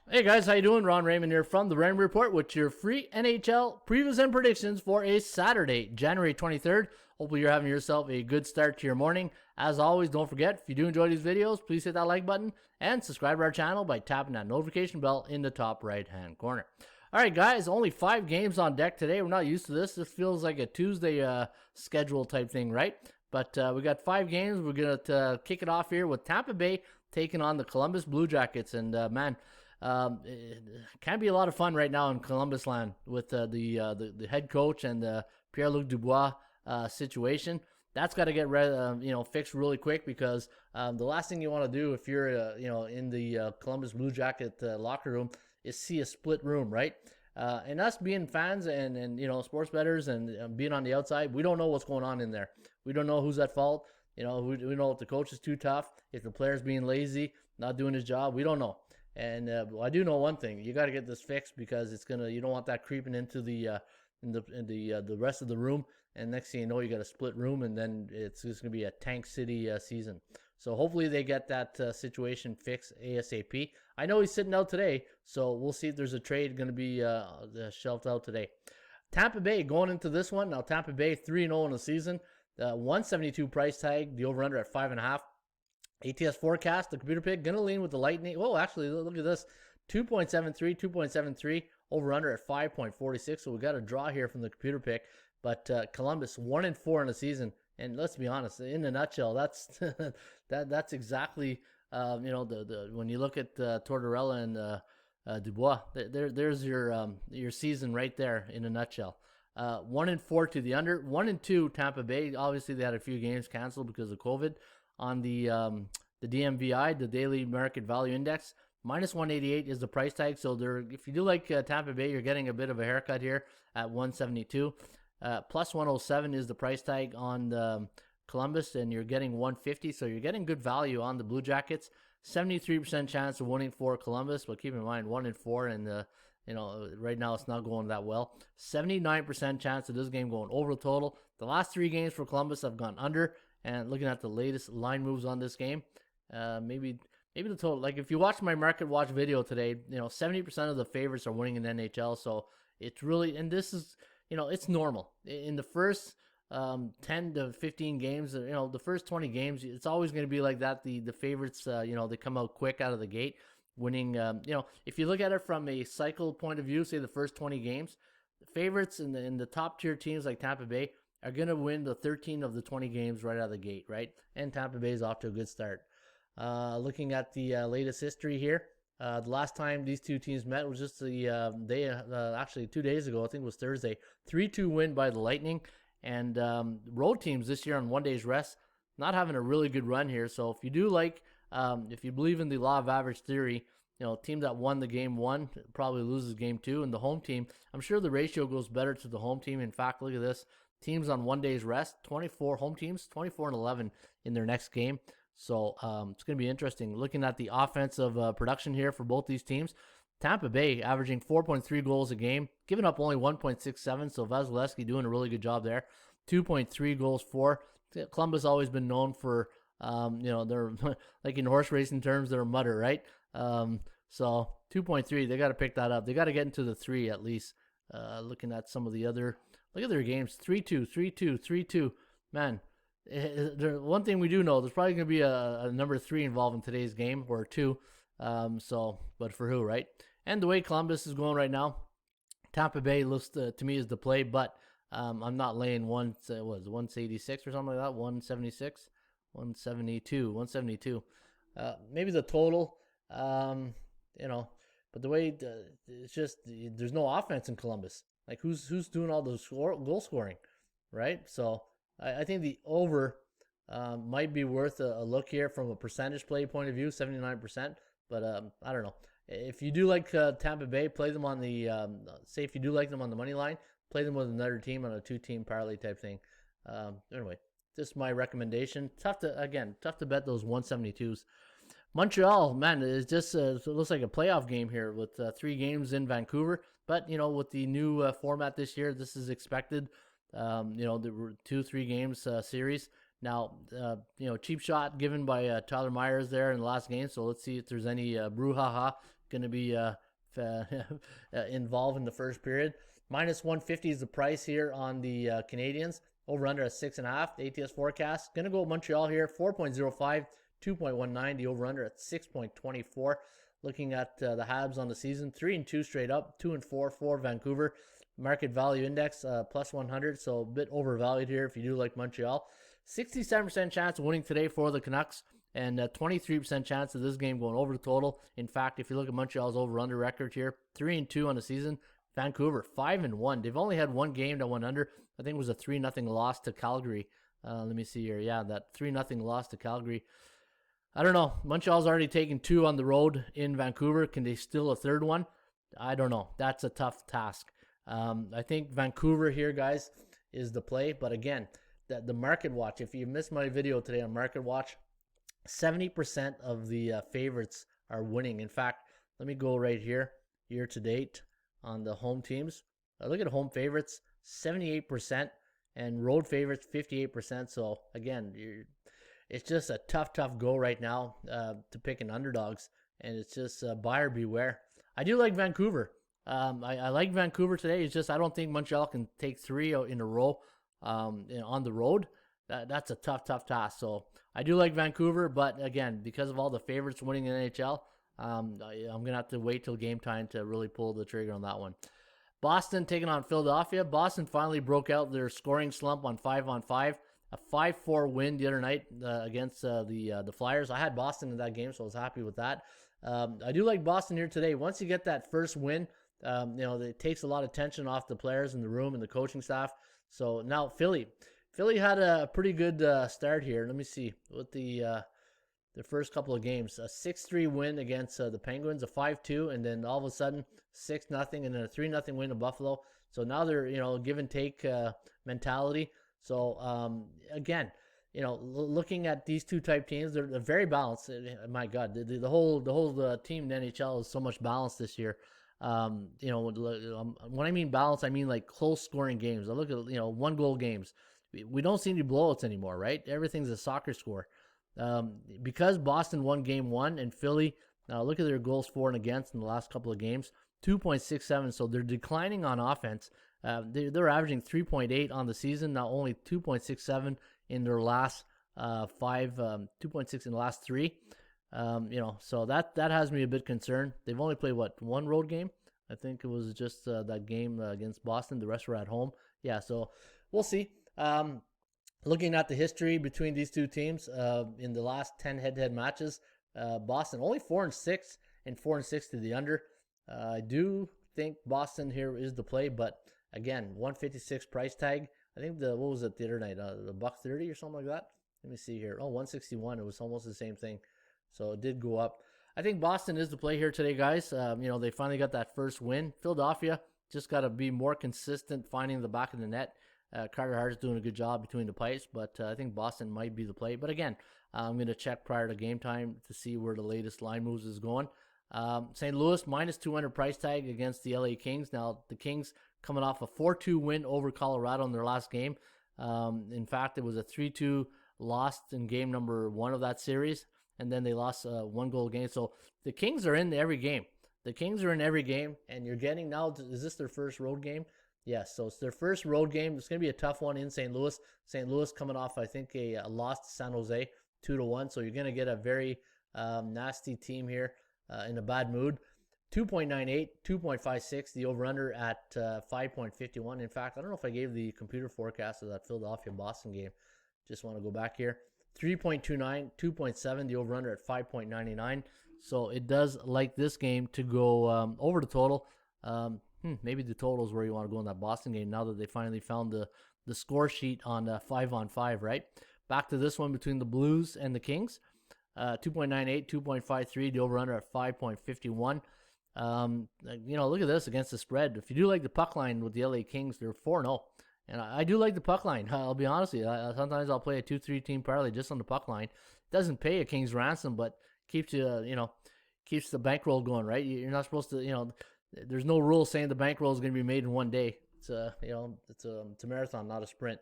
Hey guys, how you doing? Ron Raymond here from the Raymond Report with your free NHL previews and predictions for a Saturday, January 23rd. Hopefully you're having yourself a good start to your morning. As always, don't forget, if you do enjoy these videos, please hit that like button and subscribe to our channel by tapping that notification bell in the top right-hand corner. All right, guys, only 5 games on deck today. We're not used to this. This feels like a Tuesday schedule type thing, right? But we got 5 games. We're going to kick it off here with Tampa Bay taking on the Columbus Blue Jackets. And, it can be a lot of fun right now in Columbus land with the head coach and the Pierre-Luc Dubois situation. That's got to get fixed really quick because the last thing you want to do if you're in the Columbus Blue Jacket locker room is see a split room, right? And us being fans and sports bettors and being on the outside, we don't know what's going on in there. We don't know who's at fault. We know if the coach is too tough, if the player's being lazy, not doing his job. We don't know. And I do know one thing: you got to get this fixed because you don't want that creeping into the rest of the room. And next thing you know, you got a split room, and then it's just gonna be a tank city season. So hopefully they get that situation fixed ASAP. I know he's sitting out today, so we'll see if there's a trade going to be shelved out today. Tampa Bay going into this one now. Tampa Bay 3-0 in the season, 172 price tag, the over/under at 5.5. ATS forecast, the computer pick, going to lean with the Lightning. Oh, actually, look at this. 2.73, over-under at 5.46. So we got a draw here from the computer pick. But Columbus, 1-4 in the season. And let's be honest, in a nutshell, that's that's exactly, when you look at Tortorella and Dubois, there's your season right there in a nutshell. 1-4 to the under, 1-2 Tampa Bay. Obviously, they had a few games canceled because of COVID. On the DMVI, the Daily Market Value Index, minus 188 is the price tag. So if you do like Tampa Bay, you're getting a bit of a haircut here at 172. Plus 107 is the price tag on the Columbus, and you're getting 150. So you're getting good value on the Blue Jackets. 73% chance of winning for Columbus, but keep in mind 1-4, and right now it's not going that well. 79% chance of this game going over the total. The last 3 games for Columbus have gone under. And looking at the latest line moves on this game, maybe the total, like if you watch my market watch video today, 70% of the favorites are winning in the NHL. So it's really, and this is, it's normal. In the first 10 to 15 games, the first 20 games, it's always going to be like that. The favorites, they come out quick out of the gate, winning. If you look at it from a cycle point of view, say the first 20 games, the favorites in the top tier teams like Tampa Bay are going to win the 13 of the 20 games right out of the gate, right? And Tampa Bay is off to a good start. Looking at the latest history here, the last time these two teams met was just actually 2 days ago. I think it was Thursday. 3-2 win by the Lightning. And road teams this year on 1 day's rest, not having a really good run here. So if you do if you believe in the law of average theory, team that won the game 1 probably loses game 2. And the home team, I'm sure the ratio goes better to the home team. In fact, look at this. Teams on 1 day's rest, 24 home teams, 24-11 in their next game. So it's going to be interesting. Looking at the offensive production here for both these teams, Tampa Bay averaging 4.3 goals a game, giving up only 1.67. So Vasilevsky doing a really good job there. 2.3 goals for. Columbus always been known for, they're like in horse racing terms, they're a mutter, right? So 2.3, they got to pick that up. They got to get into the 3 at least. Looking at some of the other. Look at their games, 3-2, 3-2, 3-2. Man, one thing we do know, there's probably going to be a number 3 involved in today's game, or 2. But for who, right? And the way Columbus is going right now, Tampa Bay looks to me is the play, but I'm not laying 186 or something like that, 176, 172. Maybe the total, but the way it's just, there's no offense in Columbus. Like who's doing all the goal scoring, right? So I think the over might be worth a look here from a percentage play point of view, 79%. But I don't know. If you do like Tampa Bay, play them on the say if you do like them on the money line, play them with another team on a 2-team parlay type thing. Anyway, this is my recommendation. Tough to bet those 172s. Montreal, man, it looks like a playoff game here with 3 games in Vancouver. But, with the new format this year, this is expected. There were 2-3 games series. Now, cheap shot given by Tyler Myers there in the last game. So let's see if there's any brouhaha going to be involved in the first period. Minus 150 is the price here on the Canadiens. Over under at 6.5. The ATS forecast. Going to go Montreal here. 4.05, 2.19. The over under at 6.24. Looking at the Habs on the season. 3-2 straight up. 2-4 for Vancouver. Market value index plus 100. So a bit overvalued here if you do like Montreal. 67% chance of winning today for the Canucks. And 23% chance of this game going over the total. In fact, if you look at Montreal's over-under record here, 3-2 on the season. Vancouver, 5-1. They've only had one game that went under. I think it was a 3-0 loss to Calgary. Let me see here. Yeah, that 3-0 loss to Calgary. I don't know. Montreal's already taken 2 on the road in Vancouver. Can they steal a third one? I don't know. That's a tough task. I think Vancouver here, guys, is the play. But again, the market watch. If you missed my video today on market watch, 70% of the favorites are winning. In fact, let me go right here, year to date on the home teams. Look at home favorites, 78%, and road favorites, 58%. So again, it's just a tough go right now to pick an underdogs, and it's just buyer beware. I do like Vancouver. I like Vancouver today. It's just I don't think Montreal can take 3 in a row on the road. That's a tough task. So I do like Vancouver, but again, because of all the favorites winning in the NHL, I'm going to have to wait till game time to really pull the trigger on that one. Boston taking on Philadelphia. Boston finally broke out their scoring slump on 5-on-5. A 5-4 win the other night against the Flyers. I had Boston in that game, so I was happy with that. I do like Boston here today. Once you get that first win, it takes a lot of tension off the players in the room and the coaching staff. So now Philly had a pretty good start here. Let me see what the first couple of games. A 6-3 win against the Penguins, a 5-2, and then all of a sudden 6-0, and then a 3-0 win in Buffalo. So now they're give and take mentality. So again, looking at these two type teams, they're very balanced. My God, the whole team in the NHL is so much balanced this year. When I mean balance, I mean like close scoring games. I look at 1-goal games. We don't see any blowouts anymore, right? Everything's a soccer score. Because Boston won game 1 and Philly, now look at their goals for and against in the last couple of games, 2.67. So they're declining on offense. They're averaging 3.8 on the season, now only 2.67 in their last 2.6 in the last 3. So that has me a bit concerned. They've only played one road game. I think it was just that game against Boston. The rest were at home. Yeah, so we'll see. Looking at the history between these two teams in the last 10 head-to-head matches, Boston only 4-6 and 4-6 to the under. I do think Boston here is the play, but again, 156 price tag. I think what was it the other night? The $130 or something like that. Let me see here. 161. It was almost the same thing. So it did go up. I think Boston is the play here today, guys. They finally got that first win. Philadelphia just got to be more consistent finding the back of the net. Carter Hart's doing a good job between the pipes, but I think Boston might be the play. But again, I'm going to check prior to game time to see where the latest line moves is going. St. Louis, minus 200 price tag against the LA Kings. Now, the Kings coming off a 4-2 win over Colorado in their last game. In fact, it was a 3-2 loss in game number 1 of that series, and then they lost a 1-goal game. So the Kings are in every game. And you're getting now, is this their first road game? Yes, so it's their first road game. It's going to be a tough one in St. Louis. St. Louis coming off, I think, a loss to San Jose, 2-1. So you're going to get a very nasty team here in a bad mood. 2.98, 2.56, the over-under at 5.51. In fact, I don't know if I gave the computer forecast of that Philadelphia-Boston game. Just want to go back here. 3.29, 2.7, the over-under at 5.99. So it does like this game to go over the total. Maybe the total is where you want to go in that Boston game now that they finally found the score sheet on 5-on-5, right? Back to this one between the Blues and the Kings. 2.98, 2.53, the over-under at 5.51. Look at this against the spread. If you do like the puck line with the LA Kings, they're 4-0. And I do like the puck line. I'll be honest with you. Sometimes I'll play a 2-3 team parlay just on the puck line. It doesn't pay a King's ransom, but keeps you, keeps the bankroll going, right? You're not supposed to, there's no rule saying the bankroll is going to be made in one day. It's a marathon, not a sprint.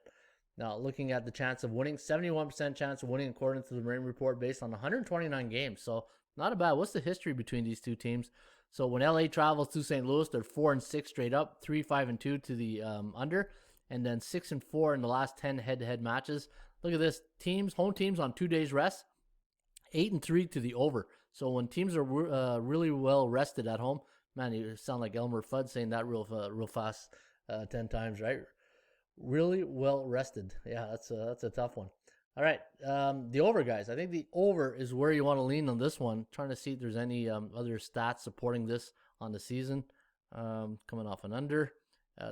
Now, looking at the chance of winning, 71% chance of winning according to the Raymond Report based on 129 games. So not a bad. What's the history between these two teams? So when LA travels to St. Louis, they're 4-6 straight up, 3-5-2 to the under, and then 6-4 in the last 10 head-to-head matches. Look at this: home teams on 2 days rest, 8-3 to the over. So when teams are really well rested at home, man, you sound like Elmer Fudd saying that real fast 10 times, right? Really well rested. Yeah, that's a tough one. All right, the over, guys. I think the over is where you want to lean on this one. Trying to see if there's any other stats supporting this on the season. Coming off an under.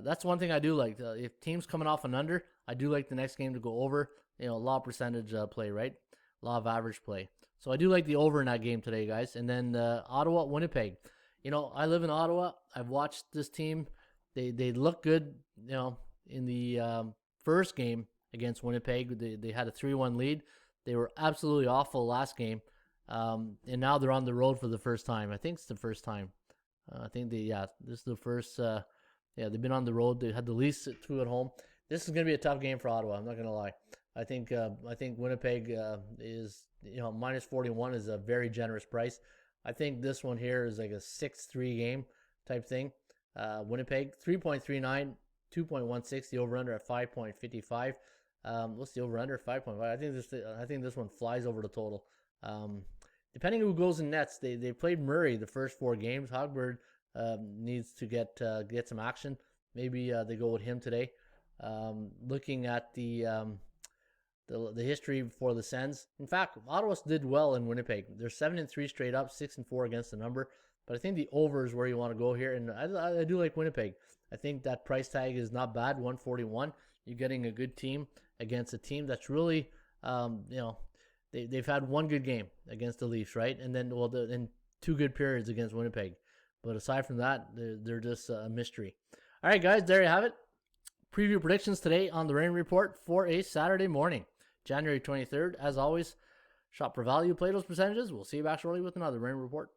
That's one thing I do like. If teams coming off an under, I do like the next game to go over. Law of percentage play, right? Law of average play. So I do like the over in that game today, guys. And then Ottawa, Winnipeg. I live in Ottawa. I've watched this team. They look good, in the first game against Winnipeg. They had a 3-1 lead. They were absolutely awful last game. And now they're on the road for the first time. I think it's the first time. This is the first. They've been on the road. They had the least 2 at home. This is going to be a tough game for Ottawa. I'm not going to lie. I think Winnipeg is, minus 41 is a very generous price. I think this one here is like a 6-3 game type thing. Winnipeg 3.39, 2.16. The over under at 5.55. What's the over under? 5.5. I think this one flies over the total. Depending who goes in nets, they played Murray the first 4 games. Hogberg needs to get some action. Maybe they go with him today. Looking at the history for the Sens. In fact, Ottawa did well in Winnipeg. They're 7-3 straight up, 6-4 against the number. But I think the over is where you want to go here, and I do like Winnipeg. I think that price tag is not bad, 141. You're getting a good team against a team that's really, they've had one good game against the Leafs, right? And then, in 2 good periods against Winnipeg. But aside from that, they're just a mystery. All right, guys, there you have it. Preview predictions today on the Raymond Report for a Saturday morning, January 23rd. As always, shop for value, play those percentages. We'll see you back shortly with another Raymond Report.